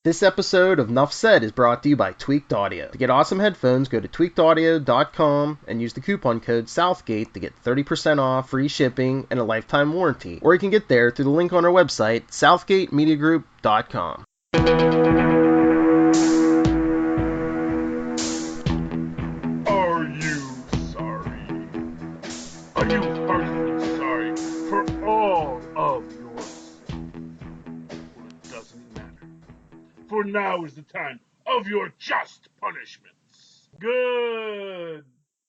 This episode of Nuff Said is brought to you by Tweaked Audio. To get awesome headphones, go to tweakedaudio.com and use the coupon code Southgate to get 30% off, free shipping, and a lifetime warranty. Or you can get there through the link on our website, southgatemediagroup.com. Are you sorry? Are you heartily sorry for all of your sins? Well, it doesn't matter. For now is the time of your just punishments. Good.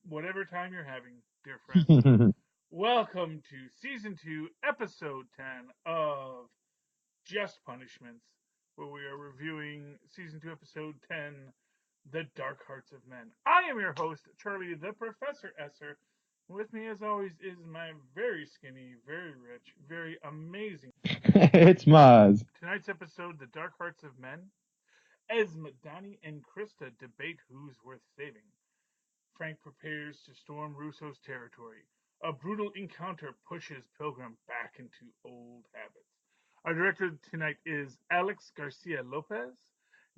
Whatever time you're having, dear friend. Welcome to Season 2, Episode 10 of Just Punishments, where we are reviewing Season 2, Episode 10, The Dark Hearts of Men. I am your host, Charlie the Professor Esser. With me, as always, is my very skinny, very rich, very amazing. It's Mozz. Tonight's episode, The Dark Hearts of Men, Esme, Donnie, and Krista debate who's worth saving. Frank prepares to storm Russo's territory. A brutal encounter pushes Pilgrim back into old habits. Our director tonight is Alex Garcia Lopez,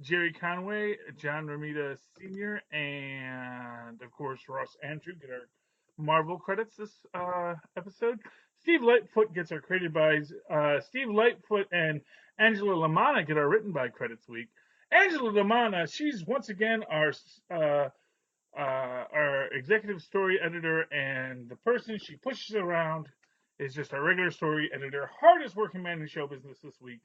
Jerry Conway, John Romita Sr., and, of course, Ross Andrew get our Marvel credits this episode. Steve Lightfoot gets our created by. Steve Lightfoot and Angela Lamanna get our written by credits week. Angela Lamanna, she's once again our executive story editor, and the person she pushes around is just our regular story editor, hardest working man in show business this week,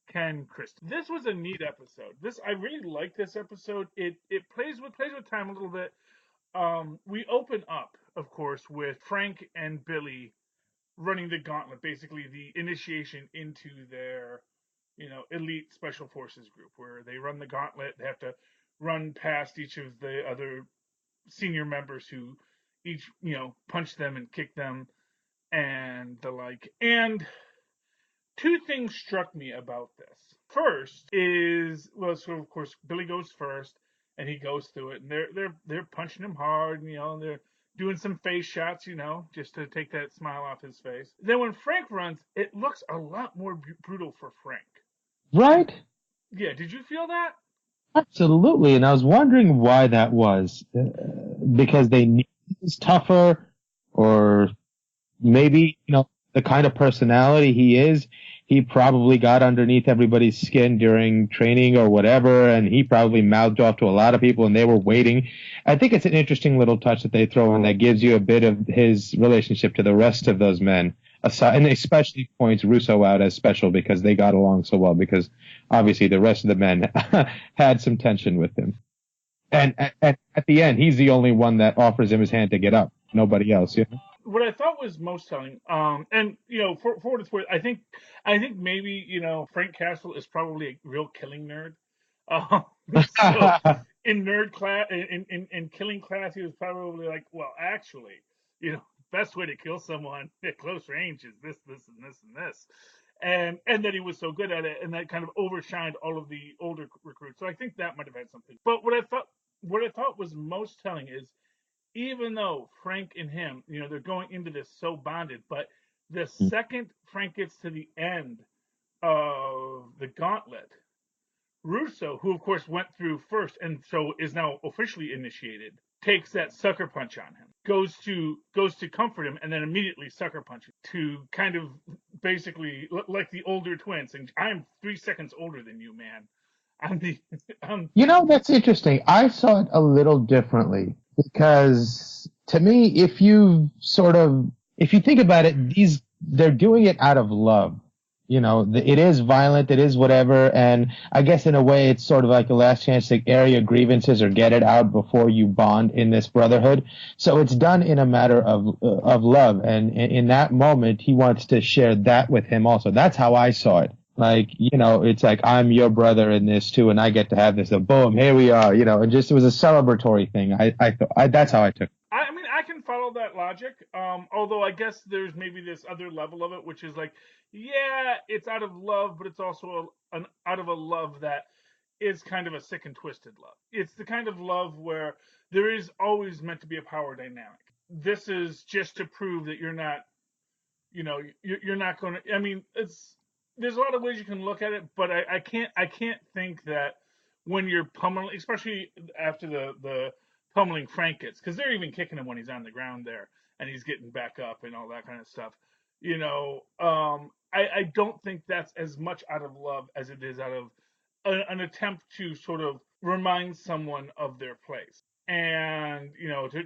Ken Christie. This was a neat episode. I really like this episode. It plays with time a little bit. We open up, of course, with Frank and Billy running the gauntlet, basically the initiation into their, elite special forces group, where they run the gauntlet. They have to run past each of the other senior members who each, punch them and kick them and the like. And two things struck me about this. First is, so of course Billy goes first and he goes through it, and they're punching him hard, and they're doing some face shots, just to take that smile off his face. Then when Frank runs, it looks a lot more brutal for Frank. Right? Yeah, did you feel that? Absolutely. And I was wondering why that was. Because they knew he was tougher, or maybe, the kind of personality he is, he probably got underneath everybody's skin during training or whatever, and he probably mouthed off to a lot of people, and they were waiting. I think it's an interesting little touch that they throw in that gives you a bit of his relationship to the rest of those men, aside, and especially points Russo out as special because they got along so well, because obviously the rest of the men had some tension with him. And at the end, he's the only one that offers him his hand to get up. Nobody else, What I thought was most telling, and for what it's worth, I think maybe Frank Castle is probably a real killing nerd. So in nerd class, in killing class, he was probably like, well, actually, best way to kill someone at close range is this, and this, and this, and that he was so good at it, and that kind of overshined all of the older recruits. So I think that might have had something. But what I thought was most telling is, even though Frank and him, they're going into this so bonded, but the second Frank gets to the end of the gauntlet, Russo, who of course went through first and so is now officially initiated, takes that sucker punch on him, goes to comfort him, and then immediately sucker punches to kind of basically like the older twins, and I'm 3 seconds older than you, man. That's interesting. I saw it a little differently, because to me, if you think about it, they're doing it out of love. It is violent, it is whatever, and I guess in a way it's sort of like a last chance to air your grievances or get it out before you bond in this brotherhood. So it's done in a matter of love, and in that moment he wants to share that with him also. That's how I saw it. Like, it's like, I'm your brother in this too, and I get to have this. So boom, here we are. And just, it was a celebratory thing. I thought that's how I took it. I mean, I can follow that logic. Although I guess there's maybe this other level of it, which is like, yeah, it's out of love, but it's also out of a love that is kind of a sick and twisted love. It's the kind of love where there is always meant to be a power dynamic. This is just to prove that you're not, you're not going to. I mean, it's there's a lot of ways you can look at it, but I can't think that when you're pummeling, especially after the pummeling Frank gets, because they're even kicking him when he's on the ground there and he's getting back up and all that kind of stuff. I don't think that's as much out of love as it is out of an attempt to sort of remind someone of their place, and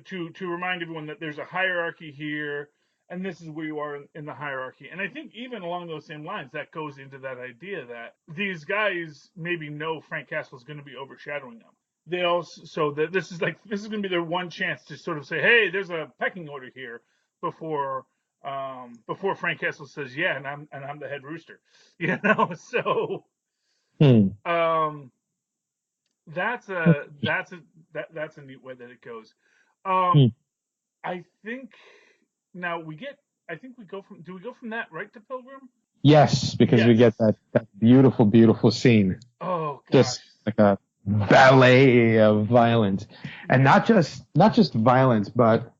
to remind everyone that there's a hierarchy here, and this is where you are in the hierarchy. And I think even along those same lines, that goes into that idea that these guys maybe know Frank Castle is going to be overshadowing them. They also, so that this is going to be their one chance to sort of say, hey, there's a pecking order here before Frank Castle says yeah, and I'm the head rooster, So Hmm. that's a neat way that it goes. Hmm. I think now I think we go from. Do we go from that right to Pilgrim? Yes, because we Yes. get that beautiful, beautiful scene. Oh gosh. Just like a ballet of violence, and not just violence, but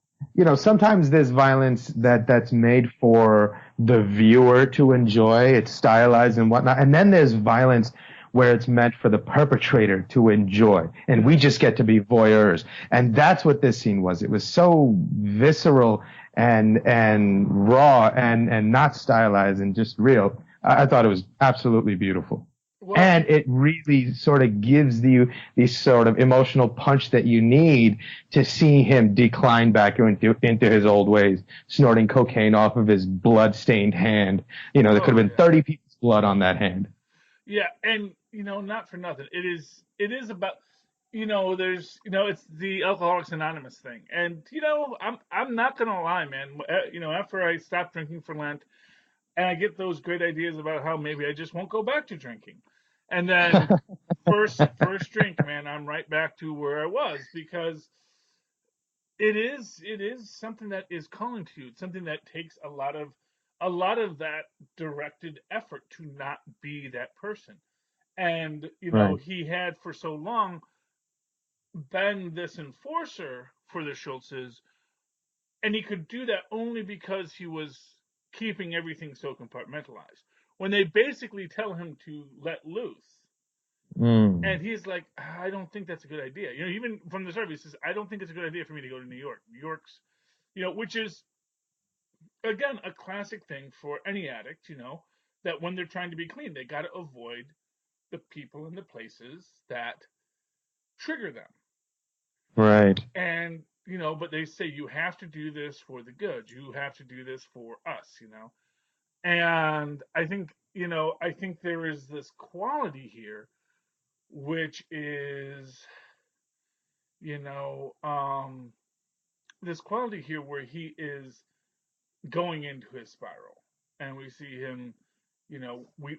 sometimes there's violence that's made for the viewer to enjoy. It's stylized and whatnot, and then there's violence where it's meant for the perpetrator to enjoy, and we just get to be voyeurs. And that's what this scene was. It was so visceral and raw and not stylized and just real. I thought it was absolutely beautiful. Well, And it really sort of gives you the sort of emotional punch that you need to see him decline back into his old ways, snorting cocaine off of his blood-stained hand. There could have been 30 people's blood on that hand. Yeah, and not for nothing. It is about there's it's the Alcoholics Anonymous thing, and I'm not gonna lie, man. After I stopped drinking for Lent, and I get those great ideas about how maybe I just won't go back to drinking. And then first drink, man, I'm right back to where I was, because it is something that is calling to you. It's something that takes a lot of that directed effort to not be that person. And Right. he had for so long been this enforcer for the Schultzes, and he could do that only because he was keeping everything so compartmentalized. When they basically tell him to let loose, and he's like, I don't think that's a good idea. Even from the start, he says, I don't think it's a good idea for me to go to New York. New York's, which is again a classic thing for any addict. That when they're trying to be clean, they got to avoid the people and the places that trigger them. Right. And but they say you have to do this for the good. You have to do this for us. And I think there is this quality here, which is this quality here where he is going into his spiral, and we see him.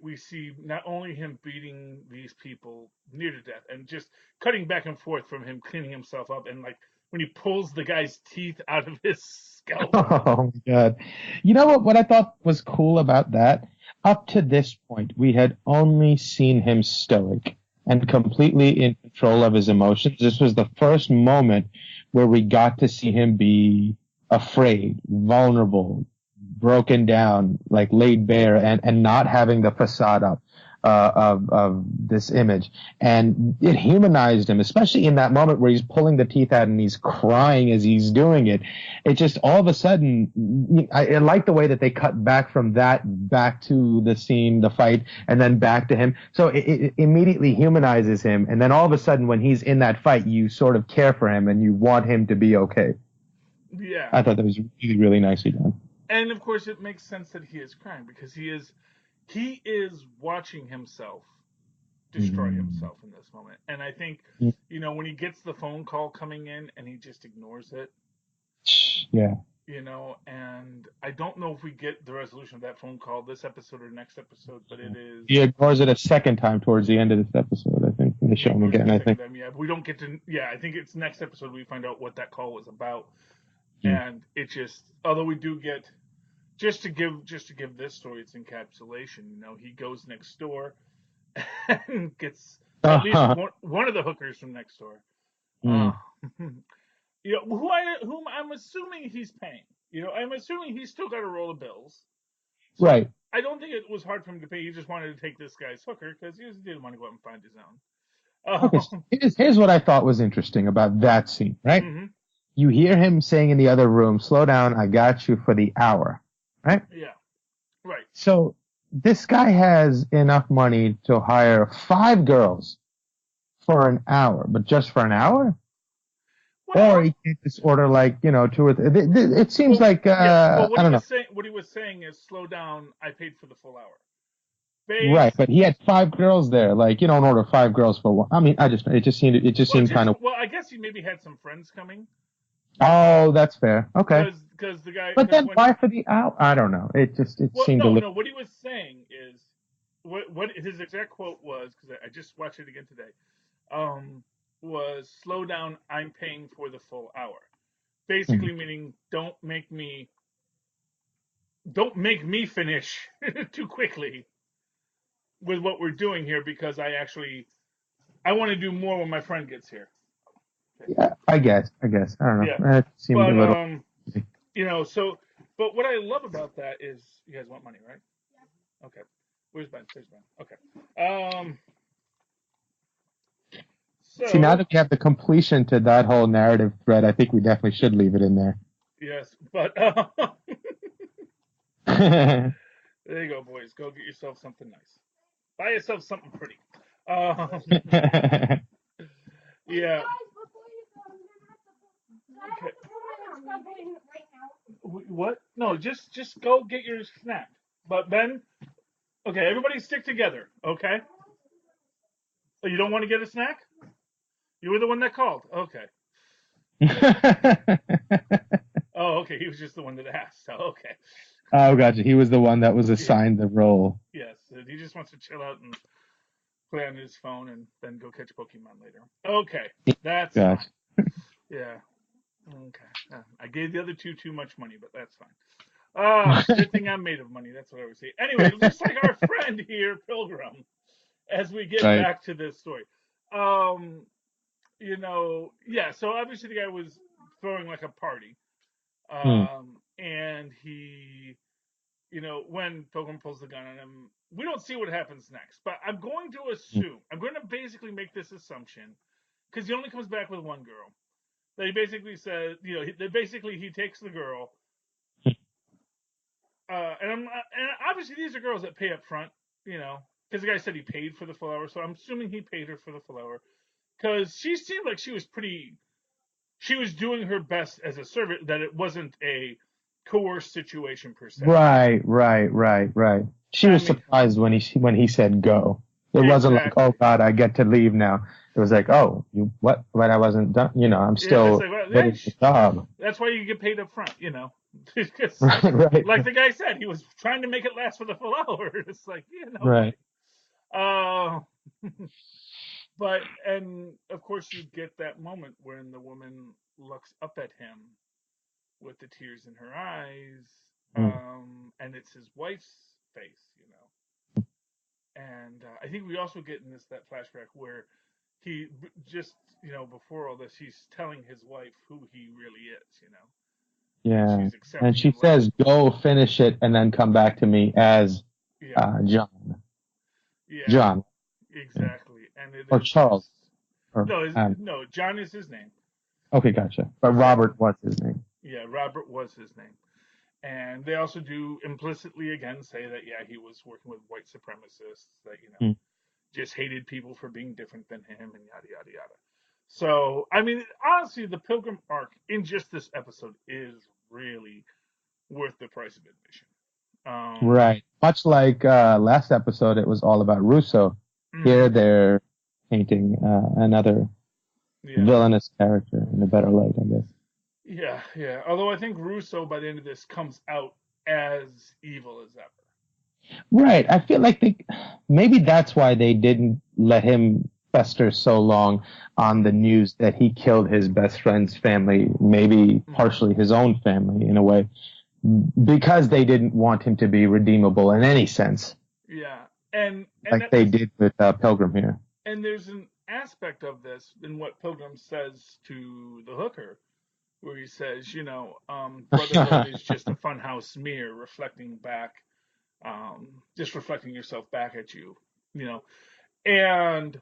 We see not only him beating these people near to death and just cutting back and forth from him cleaning himself up, and like when he pulls the guy's teeth out of his scalp. Oh my God. You know what I thought was cool about that? Up to this point, we had only seen him stoic and completely in control of his emotions. This was the first moment where we got to see him be afraid, vulnerable, broken down, like laid bare, and not having the facade up of this image. And it humanized him, especially in that moment where he's pulling the teeth out and he's crying as he's doing it. It just all of a sudden, I like the way that they cut back from that back to the scene, the fight, and then back to him. So it immediately humanizes him. And then all of a sudden, when he's in that fight, you sort of care for him and you want him to be okay. Yeah. I thought that was really, really nicely done. And of course, it makes sense that he is crying, because he is watching himself destroy himself in this moment. And I think, when he gets the phone call coming in and he just ignores it. Yeah. And I don't know if we get the resolution of that phone call this episode or next episode, but it is. He ignores it a second time towards the end of this episode, I think. They show him again, I think. Yeah, we don't get to. Yeah, I think it's next episode we find out what that call was about. And it just, although we do get, just to give this story its encapsulation, he goes next door and gets at least one of the hookers from next door. Whom I'm assuming he's paying. I'm assuming he's still got to roll the bills. So right. I don't think it was hard for him to pay. He just wanted to take this guy's hooker because he didn't want to go out and find his own. Okay, so here's what I thought was interesting about that scene, right? Mm-hmm. You hear him saying in the other room, slow down, I got you for the hour, right? Yeah, right. So this guy has enough money to hire 5 girls for an hour, but just for an hour? Well, Or he can't just order like, 2 or 3. It seems like, well, I don't know. What he was saying is, slow down, I paid for the full hour. Right, but he had 5 girls there. Like, you don't order 5 girls for one. I mean, it just seemed kind of. Well, I guess he maybe had some friends coming. Oh, that's fair. Okay. Because the guy. But then why for the hour? I don't know. It seemed a little. No. What he was saying is, what his exact quote was, because I just watched it again today, was slow down. I'm paying for the full hour. Basically meaning don't make me finish too quickly with what we're doing here, because I want to do more when my friend gets here. Okay. Yeah, I guess. I don't know. Yeah. It seemed a little. But what I love about that is, you guys want money, right? Yeah. Okay. Where's Ben? There's Ben. Okay. So, see, now that we have the completion to that whole narrative thread, I think we definitely should leave it in there. Yes, but there you go, boys. Go get yourself something nice. Buy yourself something pretty. Yeah. Okay. What? No, just go get your snack. But Ben, okay, everybody stick together, okay? Oh, you don't want to get a snack? You were the one that called. Okay. Oh, okay. He was just the one that asked. Oh, okay. Oh, gotcha. He was the one that was assigned the role. Yes, he just wants to chill out and play on his phone and then go catch Pokemon later. Okay, that's gotcha. Fine. Yeah. Okay. I gave the other two too much money, but that's fine. Good thing I'm made of money. That's what I would say. Anyway, it looks like our friend here, Pilgrim, as we get back to this story. Yeah, so obviously the guy was throwing like a party. And he, when Pilgrim pulls the gun on him, we don't see what happens next, but I'm going to assume, I'm going to basically make this assumption, because he only comes back with one girl, that he basically says, he takes the girl, and obviously these are girls that pay up front, because the guy said he paid for the full hour, so I'm assuming he paid her for the full hour, because she seemed like she was doing her best as a servant, that it wasn't a coerced situation per se. Right. She was surprised when he said go. It wasn't like, oh God, I get to leave now. It was like, oh, you what? But I wasn't done. I'm still getting the job. That's why you get paid up front, Because, right. Like the guy said, he was trying to make it last for the full hour. It's like, Right. But, and of course you get that moment when the woman looks up at him with the tears in her eyes, and it's his wife's face, And I think we also get in that flashback where he just, before all this, he's telling his wife who he really is, Yeah. And she says, go finish it and then come back to me as John. Yeah. John. Exactly. And or Charles. No, John is his name. Okay, gotcha. But Robert was his name. Yeah, Robert was his name. And they also do implicitly again say that, he was working with white supremacists that, just hated people for being different than him and yada, yada, yada. So, I mean, honestly, the Pilgrim arc in just this episode is really worth the price of admission. Right. Much like last episode, it was all about Russo. Here they're painting another villainous character in a better light, I guess. Yeah. Although I think Russo, by the end of this, comes out as evil as ever. Right. I feel like maybe that's why they didn't let him fester so long on the news that he killed his best friend's family, maybe partially his own family in a way, because they didn't want him to be redeemable in any sense. Yeah. And like they did with Pilgrim here. And there's an aspect of this in what Pilgrim says to the hooker, where he says, brotherhood is just a funhouse mirror reflecting back just reflecting yourself back at you, and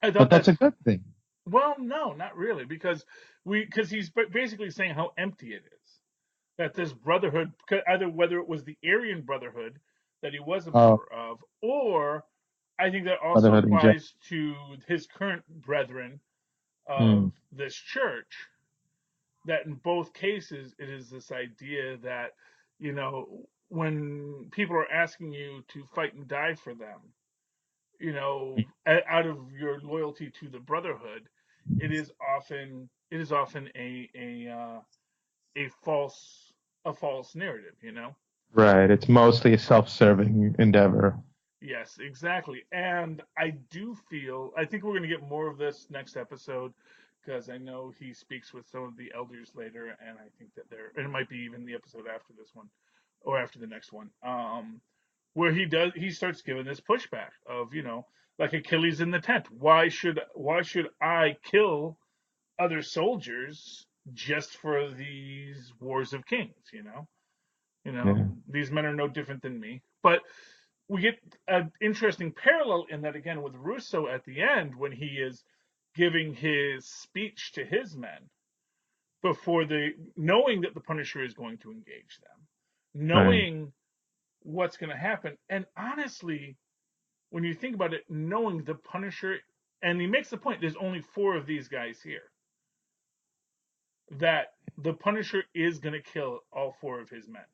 I But thought that's that, a good thing. well, no, not really, because he's basically saying how empty it is, that this brotherhood, either whether it was the Aryan Brotherhood that he was a Oh, member of, or I think that also brotherhood in general. applies to his current brethren Hmm. of this church, that in both cases it is this idea that, when people are asking you to fight and die for them, out of your loyalty to the brotherhood, it is often a false narrative. Right. It's mostly a self-serving endeavor. Yes, exactly. And I think we're going to get more of this next episode, because I know he speaks with some of the elders later, and I think that and it might be even the episode after this one or after the next one, where he starts giving this pushback of, like Achilles in the tent. Why should I kill other soldiers just for these wars of kings? Yeah. These men are no different than me. But we get an interesting parallel in that again with Russo at the end, when he is giving his speech to his men before knowing that the Punisher is going to engage them, Right. knowing what's going to happen. And honestly, when you think about it, knowing the Punisher, and he makes the point, there's only 4 of these guys here, that the Punisher is going to kill all 4 of his men.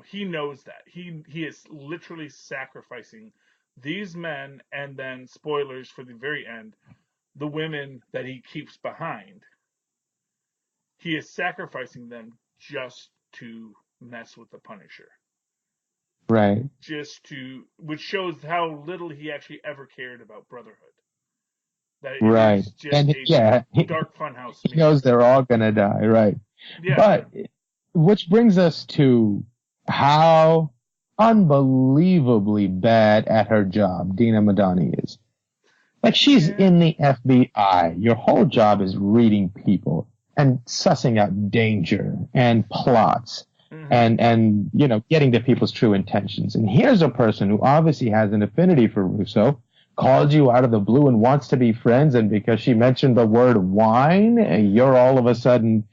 He knows that. He is literally sacrificing these men, and then, spoilers for the very end, the women that he keeps behind. He is sacrificing them just to mess with the Punisher. Right. Which shows how little he actually ever cared about Brotherhood. That it Right. is just And a yeah, dark funhouse he movie. knows they're all gonna die. Right. Yeah. But which brings us to how unbelievably bad at her job Dina Madani is. Like, she's in the FBI. Your whole job is reading people and sussing out danger and plots, and getting to people's true intentions. And here's a person who obviously has an affinity for Russo, called you out of the blue and wants to be friends, and because she mentioned the word wine, you're all of a sudden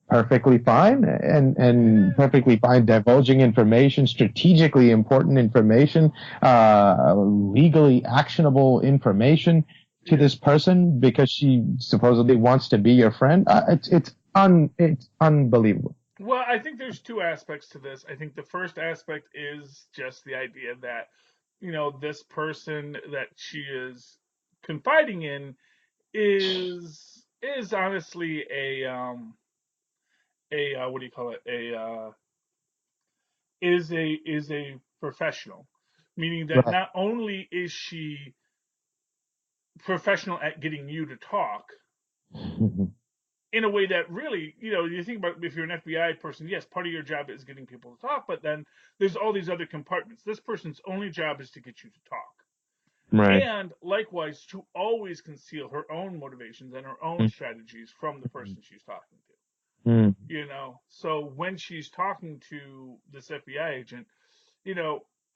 perfectly fine and perfectly fine divulging information, strategically important information, legally actionable information to this person because she supposedly wants to be your friend. It's unbelievable. Well, I think there's 2 aspects to this. I think the first aspect is just the idea that, this person that she is confiding in is honestly a what do you call it? Is a professional, meaning that Right. not only is she professional at getting you to talk in a way that really, you think about, if you're an FBI person, yes, part of your job is getting people to talk, but then there's all these other compartments. This person's only job is to get you to talk. Right. And likewise, to always conceal her own motivations and her own strategies from the person she's talking to. So when she's talking to this FBI agent,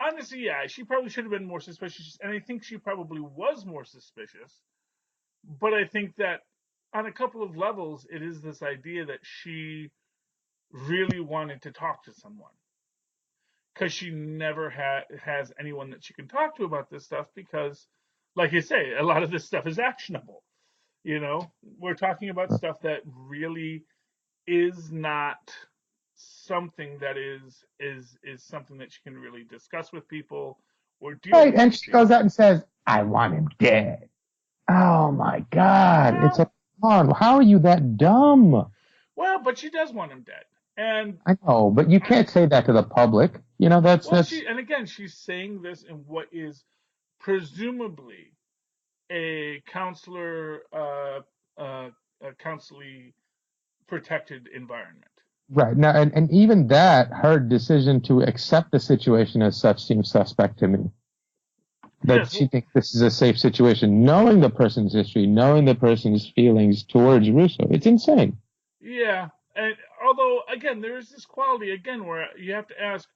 honestly, yeah, she probably should have been more suspicious, and I think she probably was more suspicious. But I think that on a couple of levels, it is this idea that she really wanted to talk to someone, because she never has anyone that she can talk to about this stuff, because, like you say, a lot of this stuff is actionable. We're talking about stuff that really is not something that is something that she can really discuss with people or deal Right. with And with she goes people. out and says, "I want him dead." Oh my God. It's Well, how are you that dumb? but she does want him dead, and I know, but you can't say that to the public. That's and again, she's saying this in what is presumably a counselly protected environment. right. Now, and even that, her decision to accept the situation as such seems suspect to me. That Yes, she thinks this is a safe situation, knowing the person's history, knowing the person's feelings towards Russo. It's insane. yeah, and although again, there is this quality again where you have to ask: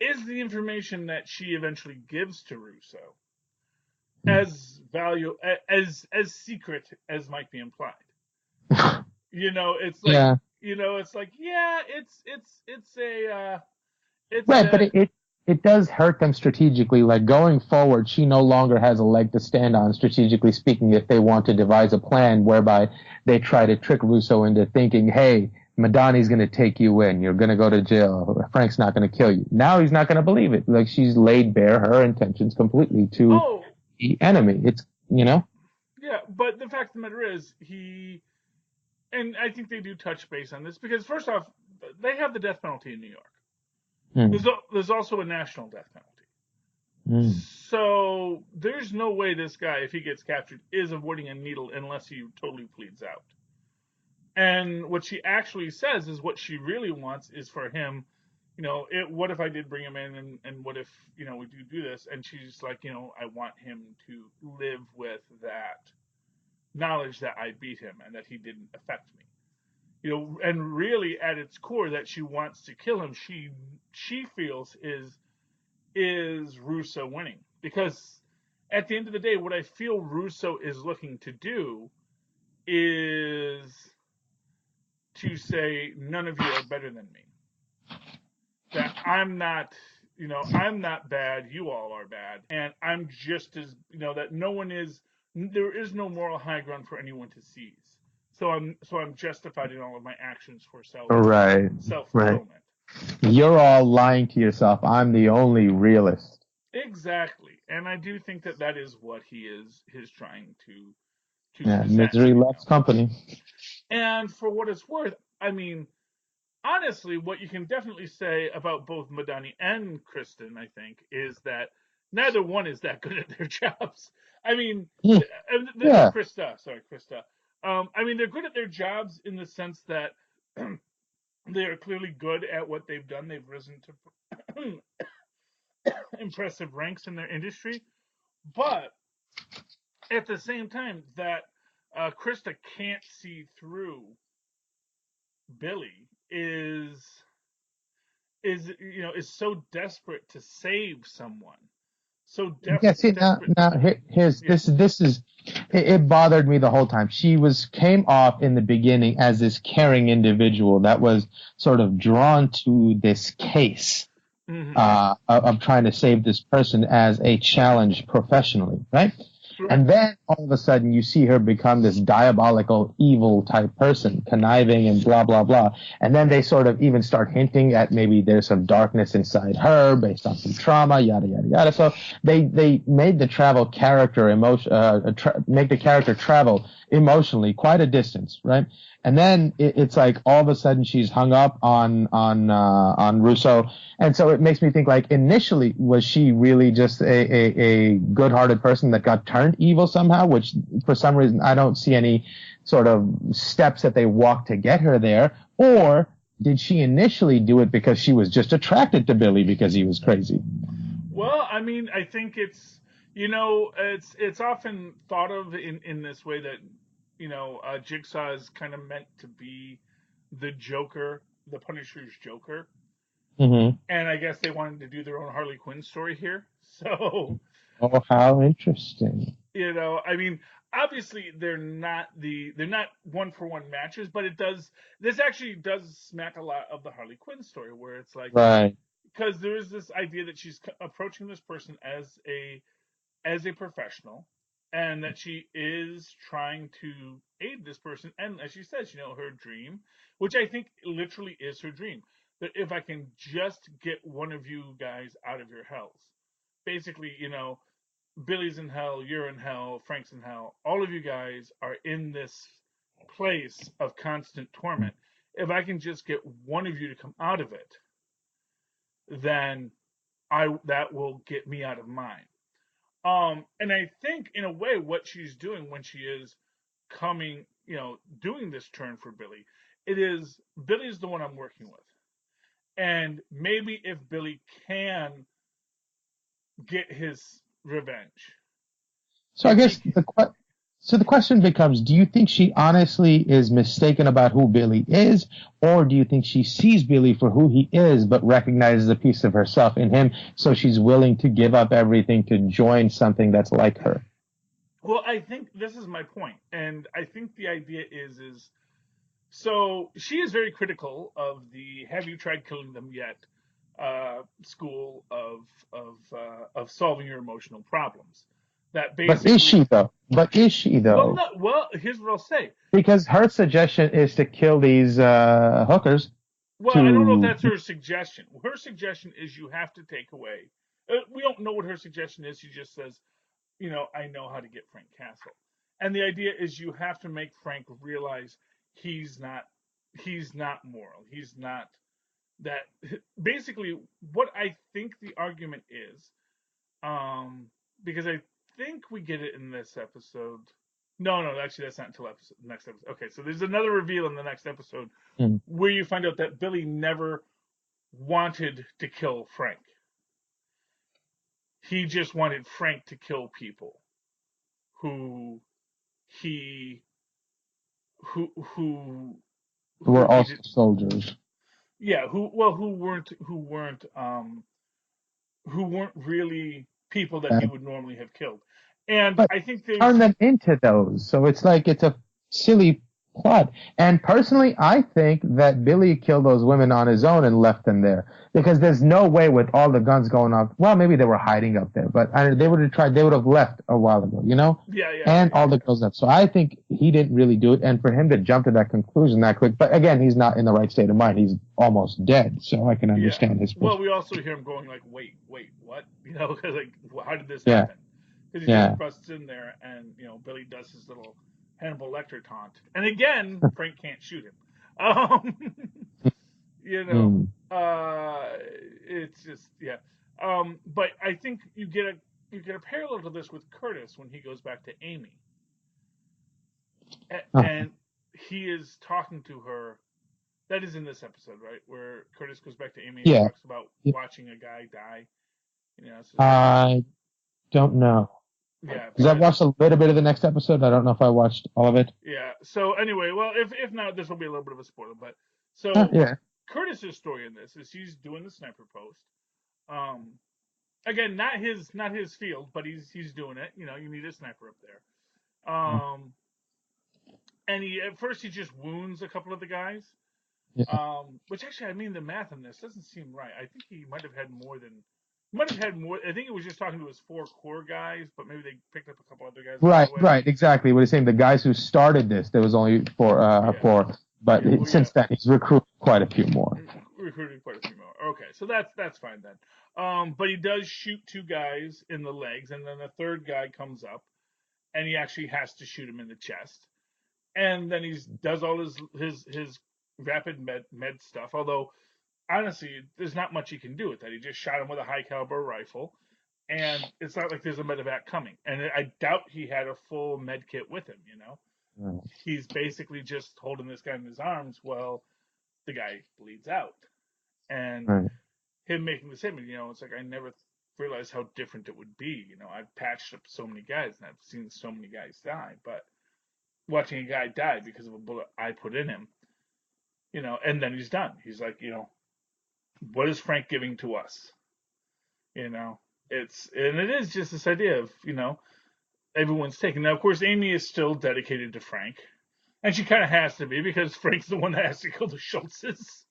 is the information that she eventually gives to Russo as as secret as might be implied? It's like Yeah. it's like yeah, it's a it's Right, but a it does hurt them strategically. Like going forward, she no longer has a leg to stand on, strategically speaking, if they want to devise a plan whereby they try to trick Russo into thinking, hey, Madani's going to take you in. You're going to go to jail. Frank's not going to kill you. Now he's not going to believe it. Like she's laid bare her intentions completely to the enemy. It's, yeah, but the fact of the matter is and I think they do touch base on this because first off, they have the death penalty in New York. There's also a national death penalty. So there's no way this guy, if he gets captured, is avoiding a needle unless he totally pleads out. And what she actually says is what she really wants is for him, what if I did bring him in and what if, we do this? And she's like, I want him to live with that knowledge that I beat him and that he didn't affect me. And really at its core that she wants to kill him, she feels is Russo winning. Because at the end of the day, what I feel Russo is looking to do is to say none of you are better than me. That I'm not bad, you all are bad, and I'm just as that there is no moral high ground for anyone to seize. So I'm justified in all of my actions for self-fulfillment. Right. You're all lying to yourself. I'm the only realist. Exactly, and I do think that is what he is trying to present, misery loves company. And for what it's worth, I mean, honestly, what you can definitely say about both Madani and Kristen, I think, is that neither one is that good at their jobs. I mean, Krista. I mean, they're good at their jobs in the sense that they are clearly good at what they've done. They've risen to impressive ranks in their industry. But at the same time, that Krista can't see through Billy is so desperate to save someone. So desperate. This is it bothered me the whole time. She came off in the beginning as this caring individual that was sort of drawn to this case of trying to save this person as a challenge professionally, right? And then all of a sudden you see her become this diabolical, evil type person, conniving and blah, blah, blah. And then they sort of even start hinting at maybe there's some darkness inside her based on some trauma, yada, yada, yada. So they made the make the character travel emotionally quite a distance, right? And then it's like all of a sudden she's hung up on Russo. And so it makes me think, like, initially, was she really just a good-hearted person that got turned evil somehow, which for some reason I don't see any sort of steps that they walked to get her there? Or did she initially do it because she was just attracted to Billy because he was crazy? Well, I mean, I think it's often thought of in this way that, Jigsaw is kind of meant to be the Joker, the Punisher's Joker. Mm-hmm. And I guess they wanted to do their own Harley Quinn story here. So. Oh, how interesting. I mean, obviously they're not one-for-one matches, but this actually does smack a lot of the Harley Quinn story where it's like, right. Because there is this idea that she's approaching this person as a professional, and that she is trying to aid this person. And as she says, her dream, which I think literally is her dream, that if I can just get one of you guys out of your hells, basically, Billy's in hell, you're in hell, Frank's in hell, all of you guys are in this place of constant torment. If I can just get one of you to come out of it, then that will get me out of mine. And I think in a way what she's doing when she is coming, doing this turn for Billy, Billy's the one I'm working with. And maybe if Billy can get his revenge. So I guess So the question becomes, do you think she honestly is mistaken about who Billy is, or do you think she sees Billy for who he is, but recognizes a piece of herself in him, so she's willing to give up everything to join something that's like her? Well, I think this is my point, and I think the idea is so she is very critical of the "Have you tried killing them yet?" School of solving your emotional problems. That But is basically, she though? well, no, well, here's what I'll say. Because her suggestion is to kill these hookers Well, I don't know if to. that's her suggestion. Her suggestion is you have to take away. We don't know what her suggestion is. She just says, I know how to get Frank Castle. And the idea is you have to make Frank realize he's not he's not moral. He's not that basically what I think the argument is, because I think we get it in this episode. No, no, actually that's not until next episode. Okay, so there's another reveal in the next episode Hmm. where you find out that Billy never wanted to kill Frank. He just wanted Frank to kill people who he who who We're who he also did soldiers. yeah who weren't really people that he And, would normally have killed. And but I think turn there's them into those. So it's like it's a silly plot. And personally, I think that Billy killed those women on his own and left them there because there's no way with all the guns going off. Well, maybe they were hiding up there, but they would have tried. They would have left a while ago, you know. And all the girls left. So I think he didn't really do it. And for him to jump to that conclusion that quick, but again, he's not in the right state of mind. He's almost dead. So I can understand his. Well, we also hear him going like, wait, what? Because like, how did this Yeah. happen? Because he Yeah. just busts in there, and Billy does his little Hannibal Lecter taunt, and again, Frank can't shoot him. It's just but I think you get a parallel to this with Curtis when he goes back to Amy, and he is talking to her. That is in this episode, right, where Curtis goes back to Amy and talks about watching a guy die. I don't know. Yeah, because I've watched a little bit of the next episode. I don't know if I watched all of it. Yeah. So anyway, well, if not, this will be a little bit of a spoiler. But so Curtis's story in this is he's doing the sniper post. Again, not his field, but he's doing it. You need a sniper up there. And at first he just wounds a couple of the guys. Which actually, I mean, the math on this doesn't seem right. I think he might have had more. I think it was just talking to his 4 core guys, but maybe they picked up a couple other guys. Right, exactly. What he's saying, the guys who started this, there was only 4, but since then he's recruited quite a few more. Okay, so that's fine then. But he does shoot 2 guys in the legs, and then a third guy comes up, and he actually has to shoot him in the chest. And then he does all his rapid med stuff, although honestly, there's not much he can do with that. He just shot him with a high caliber rifle, and it's not like there's a medevac coming. And I doubt he had a full med kit with him. He's basically just holding this guy in his arms while the guy bleeds out, and him making the statement. It's like I never realized how different it would be. I've patched up so many guys and I've seen so many guys die, but watching a guy die because of a bullet I put in him, and then he's done. He's like, what is Frank giving to us? It is just this idea of, everyone's taken. Now, of course, Amy is still dedicated to Frank, and she kind of has to be because Frank's the one that has to kill the Schultzes.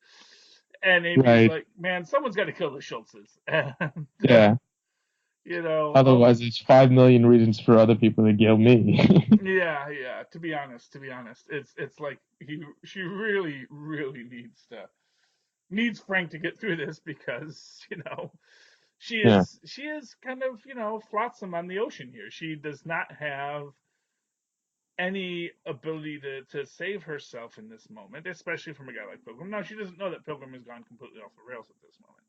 And Amy's like, man, someone's got to kill the Schultzes. And, Otherwise, there's 5 million reasons for other people to kill me. yeah. To be honest, it's like she really, really needs Frank to get through this because she is kind of flotsam on the ocean here. She does not have any ability to save herself in this moment, especially from a guy like Pilgrim. Now she doesn't know that Pilgrim has gone completely off the rails at this moment.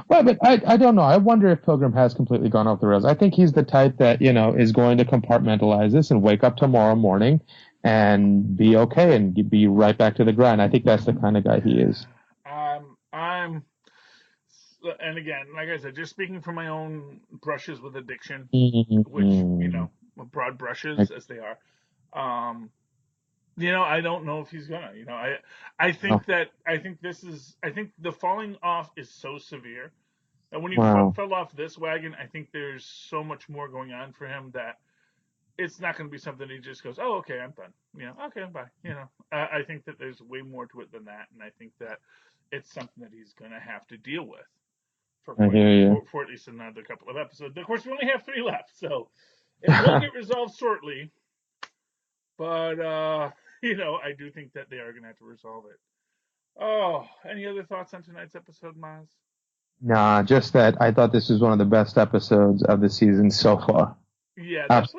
Well, but I don't know. I wonder if Pilgrim has completely gone off the rails. I think he's the type that, is going to compartmentalize this and wake up tomorrow morning and be okay and be right back to the grind. I think that's the kind of guy he is. And again, like I said, just speaking from my own brushes with addiction, which, broad brushes as they are. I don't know if he's gonna. I think the falling off is so severe that when he Wow. fell off this wagon, I think there's so much more going on for him that it's not going to be something he just goes, oh, okay, I'm done. Okay, bye. I think that there's way more to it than that, and I think that it's something that he's going to have to deal with I hear you. for at least another couple of episodes. Of course, we only have 3 left, so it will get resolved shortly. But I do think that they are going to have to resolve it. Oh, any other thoughts on tonight's episode, Maz? Nah, just that I thought this was one of the best episodes of the season so far. Yeah, this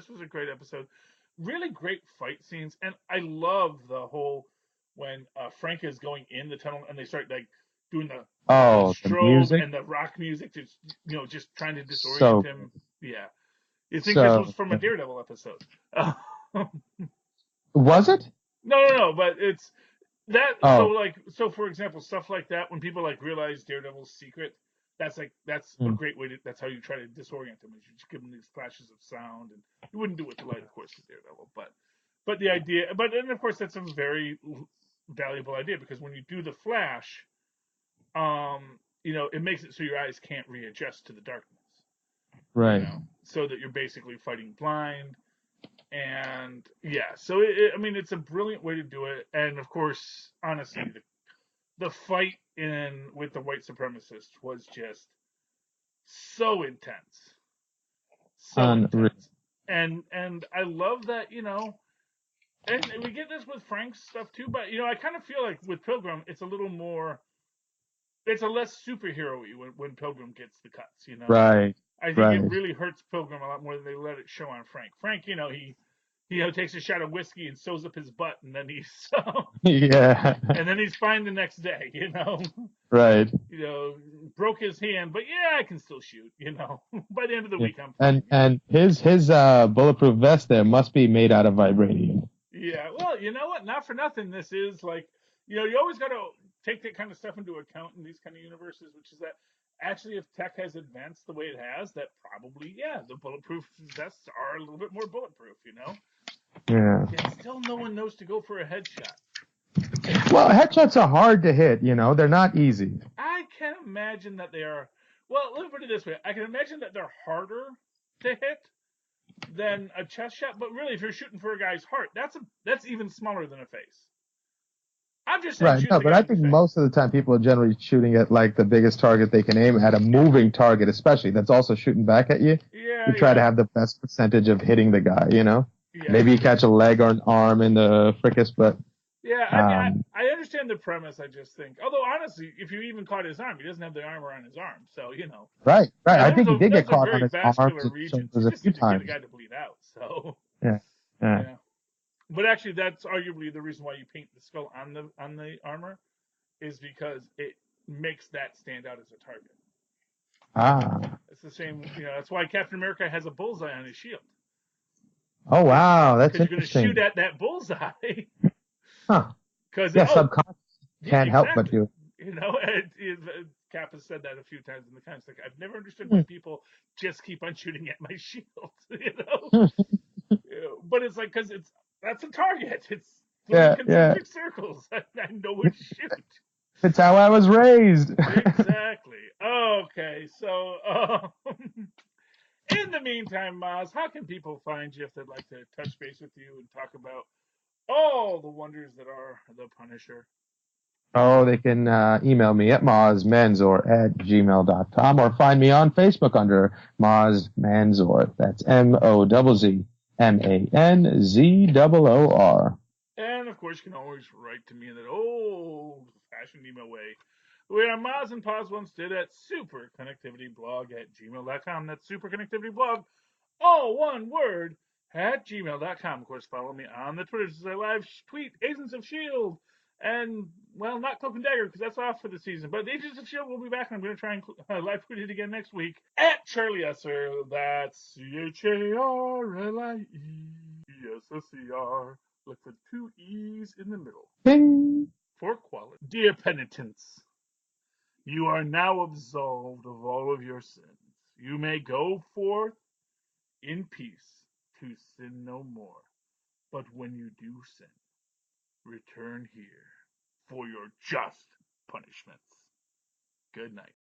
was a great episode. Really great fight scenes, and I love the whole when Frank is going in the tunnel and they start like doing the strobe music and the rock music, just trying to disorient so him. Yeah, you think this was from a Daredevil episode? Was it? No, but it's that. So for example, stuff like that when people like realize Daredevil's secret. That's a great way to. That's how you try to disorient them. Is you just give them these flashes of sound, and you wouldn't do it to light, of course, with Daredevil. But the idea. But of course, that's a very valuable idea because when you do the flash, it makes it so your eyes can't readjust to the darkness. Right. So that you're basically fighting blind, and so it's a brilliant way to do it. And of course, honestly, the fight with the white supremacist was just so intense. And I love that, and we get this with Frank's stuff too, but I kind of feel like with Pilgrim it's a little more, it's a less superhero-y when Pilgrim gets the cuts, Right. I think it really hurts Pilgrim a lot more than they let it show on Frank. Frank, he takes a shot of whiskey and sews up his butt, and then he's and then he's fine the next day, Right. Broke his hand, but I can still shoot, By the end of the week, I'm fine. And his bulletproof vest there must be made out of vibranium. Yeah, well, you know what? Not for nothing. This is like, you always got to take that kind of stuff into account in these kind of universes, which is that actually, if tech has advanced the way it has, that probably, the bulletproof vests are a little bit more bulletproof, Yeah. Yet still no one knows to go for a headshot. Well, headshots are hard to hit, they're not easy. I can imagine that they are, well, let me put it this way. I can imagine that they're harder to hit than a chest shot, but really, if you're shooting for a guy's heart, that's even smaller than a face. I'm just saying. Right, no, but I think most of the time people are generally shooting at like the biggest target they can aim at, a moving target especially, that's also shooting back at you. Yeah. You try to have the best percentage of hitting the guy, Yeah. Maybe you catch a leg or an arm in the frickus, but... Yeah, I understand the premise, I just think. Although, honestly, if you even caught his arm, he doesn't have the armor on his arm, so, Right. I think he did get caught on his arm a few times. Get a guy to bleed out, so... Yeah. But actually, that's arguably the reason why you paint the skull on the armor, is because it makes that stand out as a target. It's the same, that's why Captain America has a bullseye on his shield. Oh, wow, that's interesting. You're going to shoot at that bullseye. Huh. Subconscious can't help but do it. Cap has said that a few times in the comics. Like, I've never understood why people just keep on shooting at my shield, But it's like, because that's a target. It's concentric circles. I know where to shoot. It's how I was raised. Exactly. Okay, so in the meantime, Mozz, how can people find you if they'd like to touch base with you and talk about all the wonders that are the Punisher? Oh, they can email me at mozzmanzor@gmail.com or find me on Facebook under Mozz Manzor. That's MOZZMANZOOR. And of course, you can always write to me in that old-fashioned email way. The way our Mozz and Paz once did at superconnectivityblog@gmail.com. That's superconnectivityblog, all one word, @gmail.com. Of course, follow me on the Twitters as I live tweet Agents of S.H.I.E.L.D. And, well, not Cloak and Dagger, because that's off for the season. But the Agents of S.H.I.E.L.D. will be back, and I'm going to try and live tweet it again next week. @Charlie Esser. That's CharlieEsser. Look for 2 E's in the middle. Bing. For quality. Dear penitents, you are now absolved of all of your sins. You may go forth in peace to sin no more. But when you do sin, return here for your just punishments. Good night.